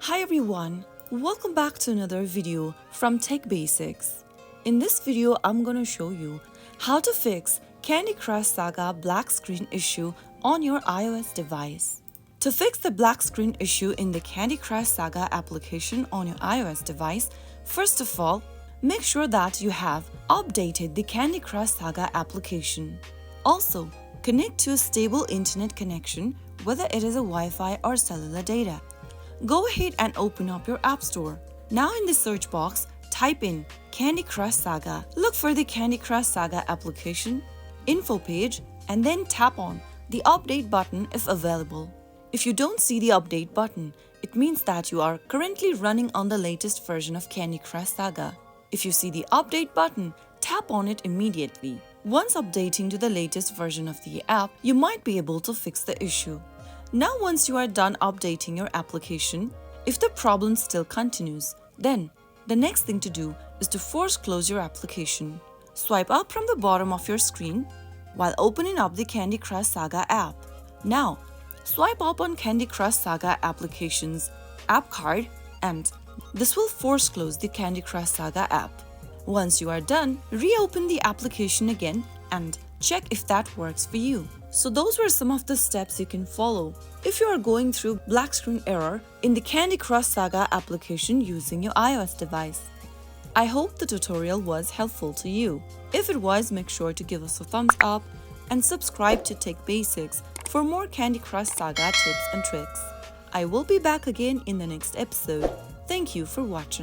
Hi everyone, welcome back to another video from Tech Basics. In this video, I'm gonna show you how to fix Candy Crush Saga black screen issue on your iOS device. To fix the black screen issue in the Candy Crush Saga application on your iOS device, first of all, make sure that you have updated the Candy Crush Saga application. Also, connect to a stable internet connection, whether it is a Wi-Fi or cellular data. Go ahead and open up your App Store. Now in the search box, type in Candy Crush Saga. Look for the Candy Crush Saga application, info page, and then tap on the update button if available. If you don't see the update button, it means that you are currently running on the latest version of Candy Crush Saga. If you see the update button, tap on it immediately. Once updating to the latest version of the app, you might be able to fix the issue. Now once you are done updating your application, if the problem still continues, then the next thing to do is to force close your application. Swipe up from the bottom of your screen while opening up the Candy Crush Saga app. Now, swipe up on Candy Crush Saga application's app card and this will force close the Candy Crush Saga app. Once you are done, reopen the application again and check if that works for you. So those were some of the steps you can follow if you are going through black screen error in the Candy Crush Saga application using your iOS device. I hope the tutorial was helpful to you. If it was, make sure to give us a thumbs up and subscribe to Tech Basics for more Candy Crush Saga tips and tricks. I will be back again in the next episode. Thank you for watching.